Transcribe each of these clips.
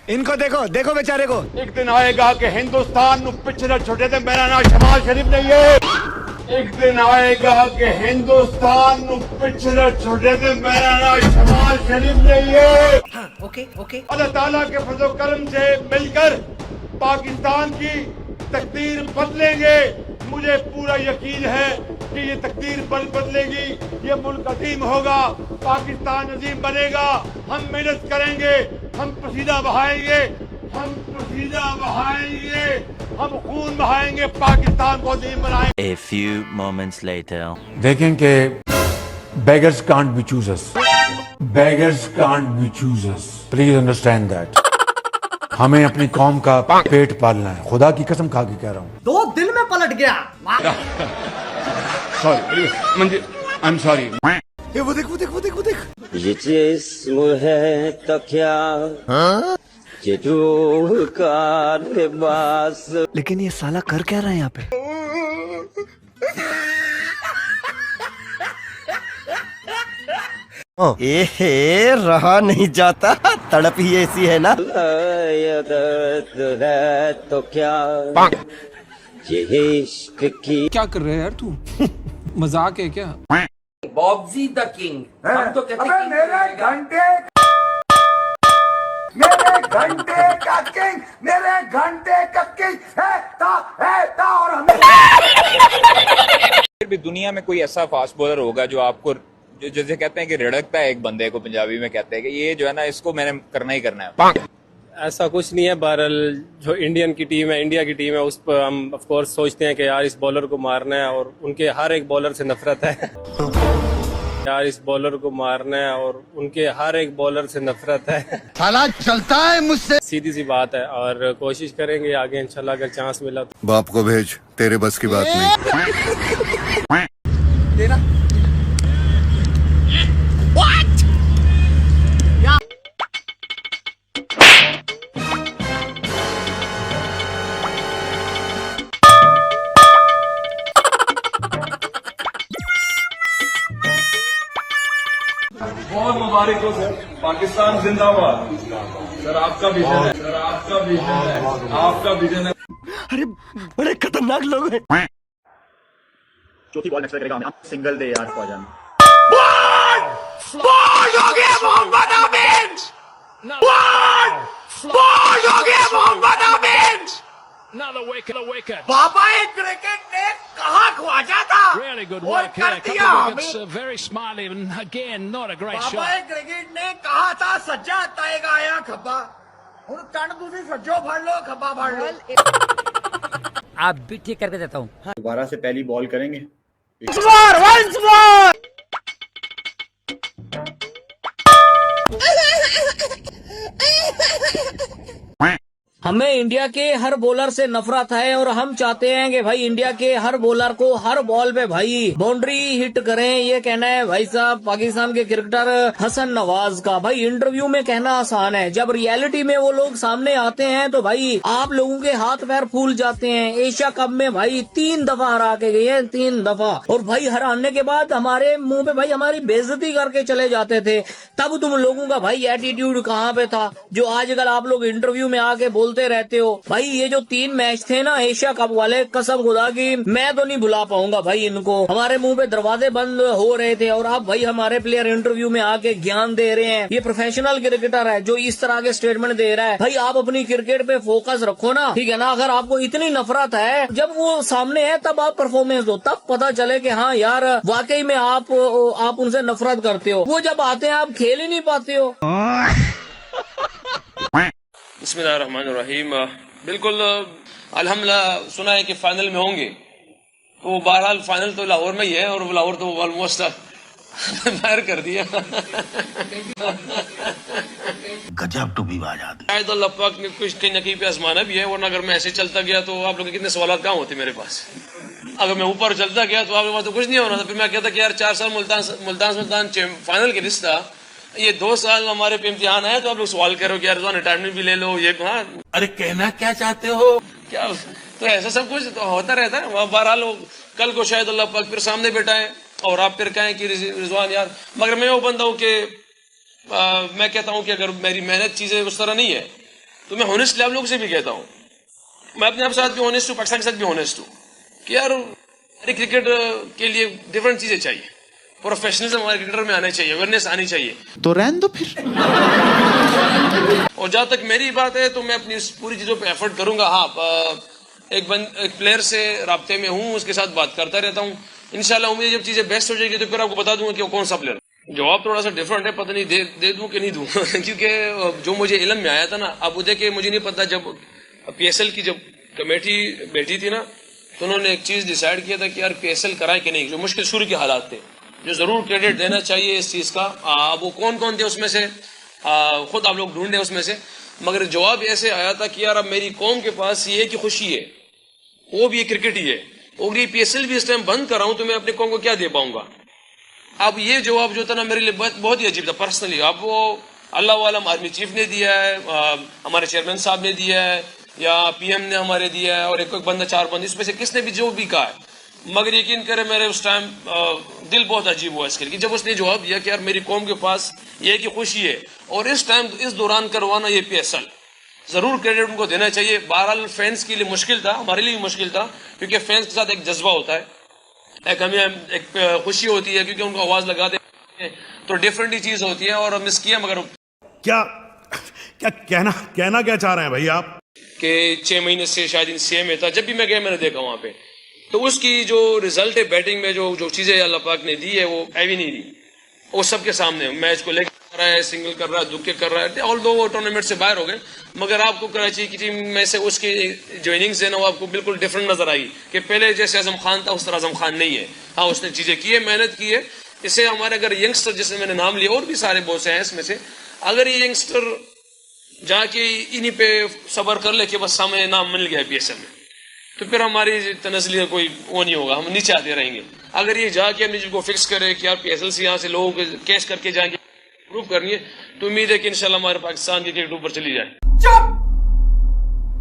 इनको देखो, देखो बेचारे को। एक दिन आएगा कि हिंदुस्तान पिछड़े छोटे थे, मेरा नाम शमाल शरीफ नहीं है। एक दिन आएगा कि हिंदुस्तान पिछड़े छोटे थे, मेरा नाम शमाल शरीफ नहीं है। Okay okay. अल्लाह ताला के फजल करम से मिलकर पाकिस्तान की तकदीर बदलेंगे। मुझे पूरा यकीन है कि ये तकदीर बदलेगी, ये मुल्क अजीम होगा, पाकिस्तान अजीम बनेगा। हम मेहनत करेंगे, हम पसीना बहाएंगे, हम पसीना बहाएंगे, हम खून बहाएंगे, पाकिस्तान को अजीम बनाएंगे। A few moments later. देखें कि beggars can't be choosers. Beggars can't be choosers. Please understand that. हमें अपनी कौम का पेट पालना है, खुदा की कसम खा के कह रहा हूँ। 2 दिन में पलट गया। Sorry Manji, I am sorry. ये वो देख, वो देख, वो देख, वो देख। ये जिस्म है तो क्या ये रूह का लिबास। लेकिन ये साला कर क्या रहा है यहाँ पे? ए रहा नहीं जाता, तड़प ही ऐसी है ना। ये दर्द है तो क्या ये इश्क की। क्या कर रहे है यार तू? मजाक है क्या? बॉब्जी द किंग, हम तो कहते हैं मेरे घंटे का किंग, मेरे घंटे का किंग है ता और हमें। फिर भी दुनिया में कोई ऐसा फास्ट बॉलर होगा जो आपको जैसे कहते हैं कि रिड़कता है एक बंदे को, पंजाबी में कहते हैं कि ये जो है ना इसको मैंने करना ही करना है। ऐसा कुछ नहीं है। बहरहाल जो इंडियन की टीम है, इंडिया की टीम है, उस पर हम ऑफ कोर्स सोचते हैं कि यार इस बॉलर को मारना है और उनके हर एक बॉलर से नफरत है। यार इस बॉलर को मारना है और उनके हर एक बॉलर से नफरत है। साला चलता है मुझसे, सीधी सी बात है और कोशिश करेंगे आगे इंशाल्लाह अगर चांस मिला तो। बाप को भेज, तेरे बस की बात नहीं। तेरा बहुत मुबारक हो सर, पाकिस्तान जिंदाबाद। सर आपका विजन है, सर आपका विजन है, आपका विजन है। अरे बड़े खतरनाक लोग हैं। चौथी बॉल नेक्स्ट करेगा, सिंगल दे यार फौजन। बाबा एक क्रिकेट ने कहा ख्वाजा था। Really good work here. Very smart even. Again, not a great shot. बाबा एक क्रिकेट ने कहा था सज्जा ताएगा आया खब्बा। हुन कण तुसी सज्जो फड़ लो, खब्बा फड़ लो। आप भी ठीक करके देता हूँ। दोबारा से पहली बॉल करेंगे। Once more. हमें इंडिया के हर बॉलर से नफरत है और हम चाहते हैं कि भाई इंडिया के हर बॉलर को हर बॉल पे भाई बाउंड्री हिट करें। ये कहना है भाई साहब पाकिस्तान के क्रिकेटर हसन नवाज का। भाई इंटरव्यू में कहना आसान है, जब रियलिटी में वो लोग सामने आते हैं तो भाई आप लोगों के हाथ पैर फूल जाते हैं। एशिया कप में भाई 3 दफा हरा के गए हैं, 3 दफा। और भाई हराने के बाद हमारे मुंह पे भाई हमारी बेइज्जती करके चले जाते थे। तब तुम लोगों का भाई एटीट्यूड कहाँ पे था जो आजकल आप लोग इंटरव्यू में आके बोलते रहते हो। भाई ये जो 3 मैच थे ना एशिया कप वाले, कसम खुदा की मैं तो नहीं भुला पाऊंगा भाई इनको। हमारे मुंह पे दरवाजे बंद हो रहे थे और अब भाई हमारे प्लेयर इंटरव्यू में आके ज्ञान दे रहे हैं। ये प्रोफेशनल क्रिकेटर है जो इस तरह के स्टेटमेंट दे रहा है। भाई आप अपनी क्रिकेट पे फोकस रखो ना, ठीक है ना। अगर आपको इतनी नफरत है, जब वो सामने है तब आप परफॉर्मेंस दो, तब पता चले कि हाँ यार वाकई में आप उनसे नफरत करते हो। वो जब आते हैं आप खेल ही नहीं पाते हो। बिस्मिल्लाहिर्रहमानिर्रहीम। बिल्कुल अल्हम्दुलिल्लाह सुना है कि फाइनल में होंगे, तो बहरहाल फाइनल तो लाहौर में ही है और लाहौर तो ऑलमोस्ट बाहर कर दिया। गजब टू भी बात। शायद अल्लाह पाक ने कुछ कहीं न कहीं पे आजमाना भी है, वरना अगर मैं ऐसे चलता गया तो आप लोग के कितने सवाल कहाँ होते मेरे पास। अगर मैं ऊपर चलता गया तो आपके पास तो कुछ नहीं होना था। फिर मैं कहता कि यार 4 साल मुल्तान फाइनल के रिश्ता, ये 2 साल हमारे पे इम्तिहान है, तो आप लोग सवाल करो कि यार रिटायरमेंट भी ले लो। ये कहा अरे कहना क्या चाहते हो क्या, तो ऐसा सब कुछ तो होता रहता है। वहाँ 12 लोग कल को शायद अल्लाह पाक फिर सामने बैठा है और आप फिर कहें कि रिजवान यार, मगर मैं वो बंदा हूँ कि मैं कहता हूँ कि अगर मेरी मेहनत चीजें उस तरह नहीं है तो मैं ऑनेस्टली आप लोगों से भी कहता हूँ, मैं अपने आप साथ भी ऑनेस्ट हूँ, पाकिस्तान के साथ भी ऑनेस्ट हूँ कि यार हमारे क्रिकेट के लिए डिफरेंट चीजें चाहिए, प्रोफेशनलिज्म हमारे क्रिकेटर में आना चाहिए, अवेयरनेस आनी चाहिए। तो रहने दो फिर। और जहां तक मेरी बात है तो मैं अपनी पूरी चीजों पे एफर्ट करूंगा। हाँ, एक प्लेयर से राब्ते में हूँ, उसके साथ बात करता रहता हूँ। इंशाल्लाह उम्मीद जब चीजें बेस्ट हो जाएगी तो फिर आपको बता दूंगा कि वो कौन सा प्लेयर। जवाब थोड़ा सा डिफरेंट है, पता नहीं दे दूं कि नहीं दूं क्योंकि जो मुझे इल्म में आया था ना, अब देखिए मुझे नहीं पता, जब PSL की जब कमेटी बैठी थी ना तो उन्होंने एक चीज डिसाइड किया था कि यार PSL कराएं कि नहीं, जो मुश्किल शुरू के हालात थे, जो जरूर क्रेडिट देना चाहिए इस चीज का। वो कौन कौन थे उसमें से खुद आप लोग ढूंढे उसमें से, मगर जवाब ऐसे आया था कि यार अब मेरी कौम के पास ये की खुशी है, वो भी ये क्रिकेट ही है, और ये PSL भी इस टाइम बंद कर रहा हूं तो मैं अपने कौम को क्या दे पाऊंगा। अब ये जवाब जो था ना मेरे लिए बहुत ही अजीब था पर्सनली। अब वो अल्लाह वालम आर्मी चीफ ने दिया है, हमारे चेयरमैन साहब ने दिया है, या PM ने हमारे दिया है, और एक बंदा 4 बंद, इसमें से किसने भी जो भी कहा है, मगर यकीन करे मेरे उस टाइम दिल बहुत अजीब हुआ इसके लिए जब उसने जवाब दिया कि यार मेरी कौम के पास ये की खुशी है, और इस टाइम इस दौरान करवाना ये PSL, जरूर क्रेडिट उनको देना चाहिए। बहरहाल फैंस के लिए मुश्किल था, हमारे लिए भी मुश्किल था, क्योंकि फैंस के साथ एक जज्बा होता है, एक खुशी होती है, क्योंकि उनको आवाज लगाते हैं तो डिफरेंट ही चीज होती है। और मिस किया, मगर क्या क्या कहना क्या चाह रहे हैं भाई आप? कि 6 महीने से शायद CM में था, जब भी मैं गया मैंने देखा वहां पे, तो उसकी जो रिजल्ट है बैटिंग में, जो चीजें अल्लाह पाक ने दी है वो हैवी नहीं दी, वो सबके सामने मैच को लेकर कर रहा है, सिंगल कर रहा है, दुक्के कर रहा है, ऑल दो वो टूर्नामेंट से बाहर हो गए, मगर आपको कराची की टीम में से उसकी जो इनिंग्स है ना वो आपको बिल्कुल डिफरेंट नजर आई कि पहले जैसे आजम खान था उस तरह आजम खान नहीं है। हाँ, उसने चीजें की है, मेहनत की है। इससे हमारे अगर यंगस्टर, जैसे मैंने नाम लिया, और भी सारे बहुत से हैं इसमें से, अगर ये यंगस्टर जाके इन्हीं पे सबर कर ले कि बस हमें नाम मिल गया PSL में, तो फिर हमारी तनस्ली कोई वो नहीं होगा, हम नीचे आते रहेंगे। अगर ये जाके अपनी चीज को फिक्स करे कि यार PSL से यहाँ से लोगों को कैश करके जाएंगे, प्रूव करनी है, तो उम्मीद है कि इंशाल्लाह हमारे पाकिस्तान की क्रिकेट ऊपर चली जाए। चुप,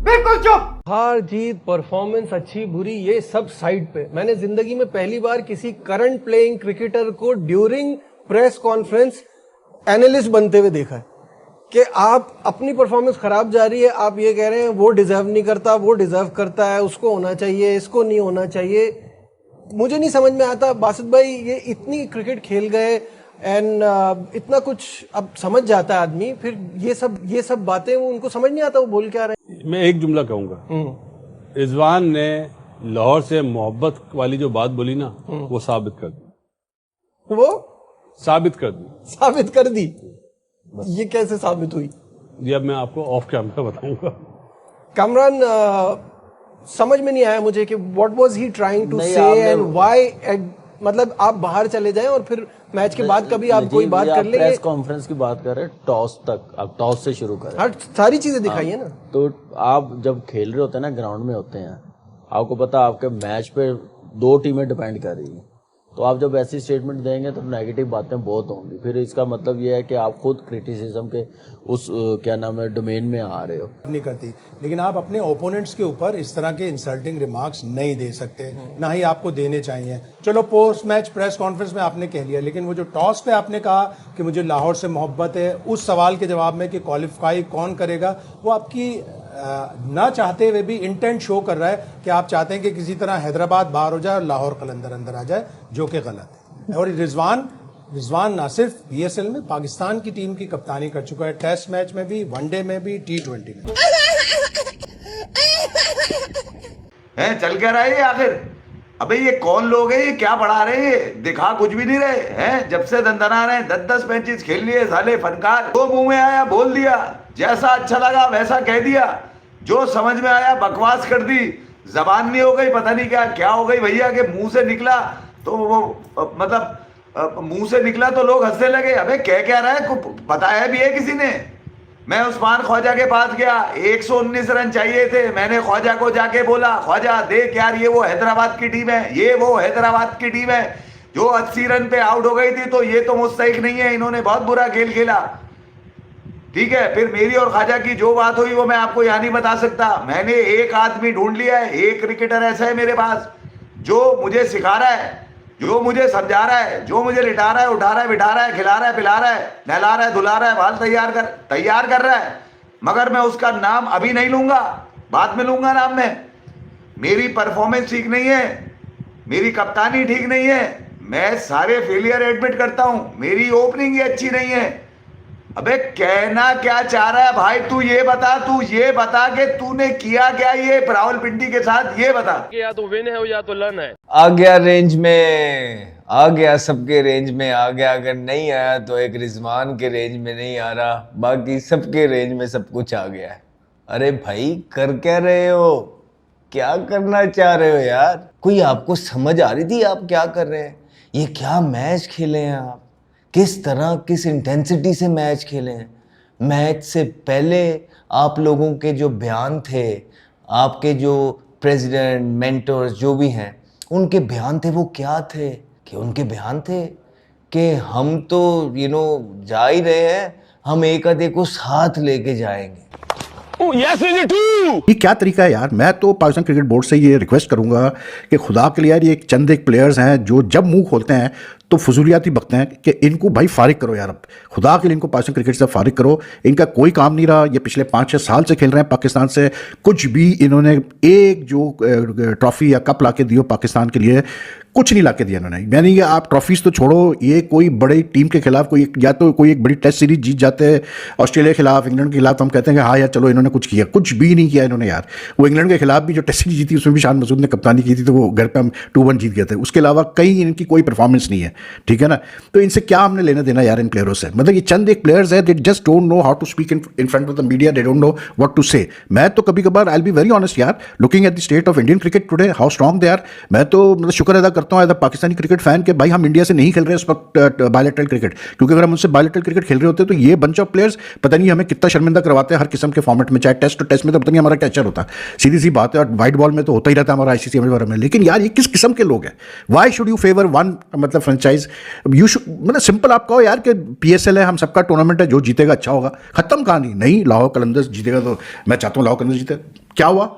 बिल्कुल चुप। हार जीत, परफॉर्मेंस अच्छी बुरी, ये सब साइड पे। मैंने जिंदगी में पहली बार किसी करंट प्लेइंग क्रिकेटर को ड्यूरिंग प्रेस कॉन्फ्रेंस एनालिस्ट बनते हुए देखा है कि आप अपनी परफॉर्मेंस खराब जा रही है, आप ये कह रहे हैं वो डिजर्व नहीं करता, वो डिजर्व करता है, उसको होना चाहिए, इसको नहीं होना चाहिए। मुझे नहीं समझ में आता बासित भाई, ये इतनी क्रिकेट खेल गए एंड इतना कुछ अब समझ जाता है आदमी, फिर ये सब बातें उनको समझ नहीं आता वो बोल क्या रहे हैं। मैं एक जुमला कहूंगा, रिजवान ने लाहौर से मोहब्बत वाली जो बात बोली ना, वो साबित कर दी। वो साबित कर दी। ये कैसे साबित हुई? ये अब मैं आपको ऑफ कैमरा बताऊंगा। कामरान, समझ में नहीं आया मुझे कि what was he trying to say and why, मतलब आप बाहर चले जाएं और फिर मैच के बाद कभी आप कोई बात कर लेंगे। प्रेस कॉन्फ्रेंस की बात कर रहे हैं, टॉस तक, आप टॉस से शुरू करें। सारी चीजें दिखाइए ना। तो आप जब खेल रहे होते हैं ना, ग्राउंड में होते हैं, आपको पता आपके मैच पे 2 टीमें डिपेंड कर रही हैं, तो आप जब ऐसी स्टेटमेंट देंगे तो नेगेटिव बातें बहुत होंगी। फिर इसका मतलब ये है कि आप खुद क्रिटिसिज्म के उस क्या नाम है डोमेन में आ रहे हो। नहीं करती, लेकिन आप अपने ओपोनेंट्स के ऊपर इस तरह के इंसल्टिंग रिमार्क्स नहीं दे सकते, ना ही आपको देने चाहिए। चलो पोस्ट मैच प्रेस कॉन्फ्रेंस में आपने कह लिया, लेकिन वो जो टॉस पे आपने कहा कि मुझे लाहौर से मोहब्बत है, उस सवाल के जवाब में कि क्वालिफाई कौन करेगा, वो आपकी ना चाहते हुए भी इंटेंट शो कर रहा है कि आप चाहते हैं कि किसी तरह हैदराबाद बाहर हो जाए और लाहौर कलंदर अंदर आ जाए, जो कि गलत है। और रिजवान ना सिर्फ PSL में पाकिस्तान की टीम की कप्तानी कर चुका है, टेस्ट मैच में भी, वनडे में भी, T20 में। चल क्या रहा है ये आखिर? अबे ये कौन लोग हैं, ये क्या पढ़ा रहे हैं? दिखा कुछ भी नहीं रहे हैं, जब से दंदना रहे हैं, 10-10 मैचेस खेल लिए साले फनकार। जो मुंह में आया बोल दिया, जैसा अच्छा लगा वैसा कह दिया, जो समझ में आया बकवास कर दी, जबान नहीं हो गई, पता नहीं क्या हो गई भैया के मुंह से निकला तो वो मतलब मुंह से निकला तो लोग हंसने लगे। अबे कह क्या रहा है, बताया भी है किसी ने? मैं उस्मान ख्वाजा के पास गया, 119 रन चाहिए थे, मैंने ख्वाजा को जाके बोला, ख्वाजा देख यार ये वो हैदराबाद की टीम है, ये वो हैदराबाद की टीम है जो 80 रन पे आउट हो गई थी, तो ये तो मुस्तहिक नहीं है, इन्होंने बहुत बुरा खेल खेला। ठीक है, फिर मेरी और ख्वाजा की जो बात हुई वो मैं आपको यहाँ नहीं बता सकता। मैंने एक आदमी ढूंढ लिया है, एक क्रिकेटर ऐसा है मेरे पास जो मुझे सिखा रहा है, जो मुझे समझा रहा है, जो मुझे लिटा रहा है, उठा रहा है, बिठा रहा है, खिला रहा है, पिला रहा है, नहला रहा है, धुला रहा है, बाल तैयार कर रहा है। मगर मैं उसका नाम अभी नहीं लूंगा, बाद में लूंगा नाम में। मेरी परफॉर्मेंस ठीक नहीं है, मेरी कप्तानी ठीक नहीं है, मैं सारे फेलियर एडमिट करता हूं, मेरी ओपनिंग ही अच्छी नहीं है। अबे कहना क्या चाह रहा है भाई, तू ये बता कि तूने किया क्या ये रावलपिंडी के साथ, ये बता। या तो विन है या तो लन है। आ गया रेंज में, आ गया सबके रेंज में आ गया। अगर नहीं आया तो एक रिजवान के रेंज में नहीं आ रहा, बाकी सबके रेंज में सब कुछ आ गया है। अरे भाई कर क्या रहे हो, क्या करना चाह रहे हो यार? कोई आपको समझ आ रही थी आप क्या कर रहे हैं? ये क्या मैच खेले हैं आप, किस तरह किस इंटेंसिटी से मैच खेले हैं? मैच से पहले आप लोगों के जो बयान थे, आपके जो प्रेसिडेंट मेंटर्स जो भी हैं, उनके बयान थे, वो क्या थे? कि उनके बयान थे कि हम तो जा ही रहे हैं, हम एक आधे को साथ लेके जाएंगे। ये क्या तरीका है यार? मैं तो पाकिस्तान क्रिकेट बोर्ड से ये रिक्वेस्ट करूंगा कि खुदा के लिए यार, ये चंद एक प्लेयर्स हैं जो जब मुंह खोलते हैं तो फजूलियाती बकते हैं, कि इनको भाई फारिग करो यार। अब खुदा के लिए इनको पाकिस्तान क्रिकेट से फारिग करो, इनका कोई काम नहीं रहा। ये पिछले 5-6 साल से खेल रहे हैं पाकिस्तान से, कुछ भी इन्होंने एक जो ट्रॉफी या कप ला के दियो पाकिस्तान के लिए, कुछ नहीं ला के दिया इन्होंने। मैंने ये आप ट्रॉफीज तो छोड़ो, ये कोई बड़ी टीम के खिलाफ या तो कोई एक बड़ी टेस्ट सीरीज जीत जाते हैं ऑस्ट्रेलिया के खिलाफ, इंग्लैंड के खिलाफ, तो हम कहते हैं कि हाँ यार चलो इन्होंने कुछ किया। कुछ भी नहीं किया इन्होंने यार। वो इंग्लैंड के खिलाफ भी जो टेस्ट सीरीज जीती उसमें भी शान मसूद ने कप्तानी की थी, तो वो घर पे हम 2-1 जीत गए थे। उसके अलावा कहीं इनकी कोई परफॉर्मेंस नहीं है, ठीक है ना? तो इनसे क्या हमने लेना देना यार इन प्लेयरों से? मतलब ये चंद एक प्लेयर्स है, they just don't know how to speak in front of the media, they don't know what to say. मैं तो कभी कभार I will be very honest यार, looking at the state of Indian cricket today, how strong they are, मैं तो मतलब शुक्र अदा करता हूँ as a Pakistani cricket fan के भाई हम इंडिया से नहीं खेल रहे हैं इस वक्त बायलैटरल क्रिकेट, क्योंकि अगर हम उनसे बायलैटरल क्रिकेट खेल रहे होते तो ये बंच ऑफ प्लेयर्स पता नहीं हमें कितना शर्मिंदा करवाते हैं हर किस्म के फॉर्मेट में, चाहे टेस्ट तो टेस्ट में तो पता नहीं हमारा कैचर होता, सीधी सी बात है, और वाइट बॉल में तो होता ही रहता है हमारा आईसीसी वगैरह में। लेकिन यार ये किस किस्म के लोग हैं? Why should you favour one मतलब फ्रेंचाइज? यू शुड मतलब सिंपल आप कहो यार कि पीएसएल है, हम सबका टूर्नामेंट है, जो जीतेगा अच्छा होगा, खत्म कहानी। नहीं, लाहौर कलंदर्स जीतेगा तो मैं चाहता हूँ लाहौर कलंदर्स जीते। क्या हुआ?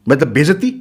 मतलब बेइज्जती।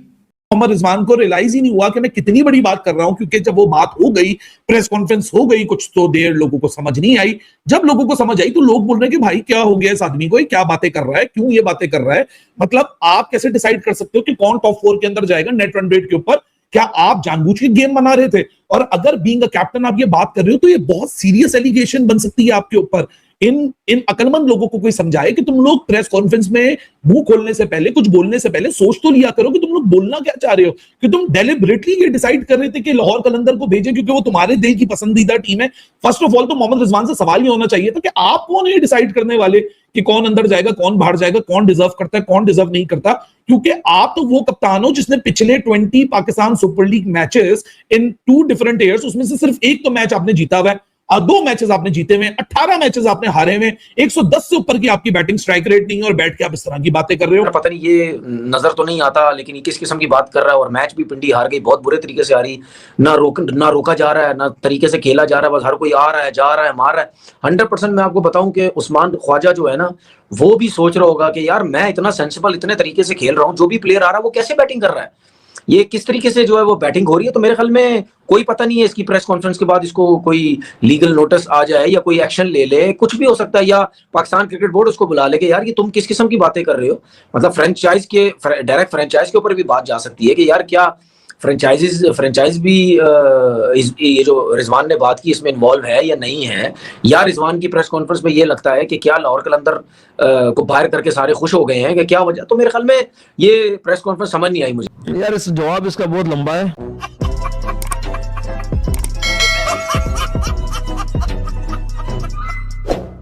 मोहम्मद रिजवान को रियलाइज ही नहीं हुआ कि मैं कितनी बड़ी बात कर रहा हूं, क्योंकि जब वो बात हो गई, प्रेस कॉन्फ्रेंस हो गई, कुछ तो देर लोगों को समझ नहीं आई। जब लोगों को समझ आई तो लोग बोल रहे हैं कि भाई क्या हो गया इस आदमी को, क्या बातें कर रहा है, क्यों ये बातें कर रहा है? मतलब आप कैसे डिसाइड कर सकते हो कि कौन टॉप 4 के अंदर जाएगा नेट रन रेट के ऊपर? क्या आप जानबूझ के गेम बना रहे थे? और अगर बीइंग अ कैप्टन आप ये बात कर रहे हो तो ये बहुत सीरियस एलिगेशन बन सकती है आपके ऊपर। इन अकलमंद लोगों को कोई समझाए कि तुम लोग प्रेस कॉन्फ्रेंस में मुंह खोलने से पहले, कुछ बोलने से पहले सोच तो लिया करो कि तुम लोग बोलना क्या चाह रहे हो, कि तुम डेलिबरेटली ये डिसाइड कर रहे थे कि लाहौर कलंदर को भेजें क्योंकि वो तुम्हारे दिल की पसंदीदा टीम है। फर्स्ट ऑफ ऑल तो मोहम्मद रिजवान से सवाल ये होना चाहिए था कि आप कौन है ये डिसाइड करने वाले कि कौन अंदर जाएगा, कौन बाहर जाएगा, कौन डिजर्व करता है, कौन डिजर्व नहीं करता? क्योंकि आप तो वो कप्तान हो जिसने पिछले 20 Pakistan super league matches in 2 different years, उसमें से सिर्फ एक तो मैच आपने जीता हुआ है, 2 मैचेस आपने जीते हुए, 18 मैचेस आपने हारे हुए, 110 से ऊपर की आपकी बैटिंग स्ट्राइक रेट नहीं है, और बैठ के आप इस तरह की बातें कर रहे हो। पता नहीं ये नजर तो नहीं आता, लेकिन ये किस किस्म की बात कर रहा है। और मैच भी पिंडी हार गई, बहुत बुरे तरीके से हारी, ना रोका जा रहा है, ना तरीके से खेला जा रहा है, बस हर कोई आ रहा है, जा रहा है, मार रहा है। 100% मैं आपको बताऊं कि उस्मान ख्वाजा जो है ना, वो भी सोच रहा होगा कि यार मैं इतना सेंसिबल, इतने तरीके से खेल रहा हूँ, जो भी प्लेयर आ रहा है वो कैसे बैटिंग कर रहा है, ये किस तरीके से जो है वो बैटिंग हो रही है। तो मेरे ख्याल में कोई पता नहीं है, इसकी प्रेस कॉन्फ्रेंस के बाद इसको कोई लीगल नोटिस आ जाए या कोई एक्शन ले ले, कुछ भी हो सकता है, या पाकिस्तान क्रिकेट बोर्ड उसको बुला ले कि यार ये तुम किस किस्म की बातें कर रहे हो। मतलब डायरेक्ट फ्रेंचाइज के ऊपर भी बात जा सकती है कि यार क्या फ्रेंचाइज भी ये जो रिजवान ने बात की इसमें इन्वॉल्व है या नहीं है, या रिजवान की प्रेस कॉन्फ्रेंस में ये लगता है कि क्या लाहौर कलंदर को बाहर करके सारे खुश हो गए हैं कि क्या वजह। तो मेरे ख्याल में ये प्रेस कॉन्फ्रेंस समझ नहीं आई मुझे। यार इस जवाब इसका बहुत लंबा है।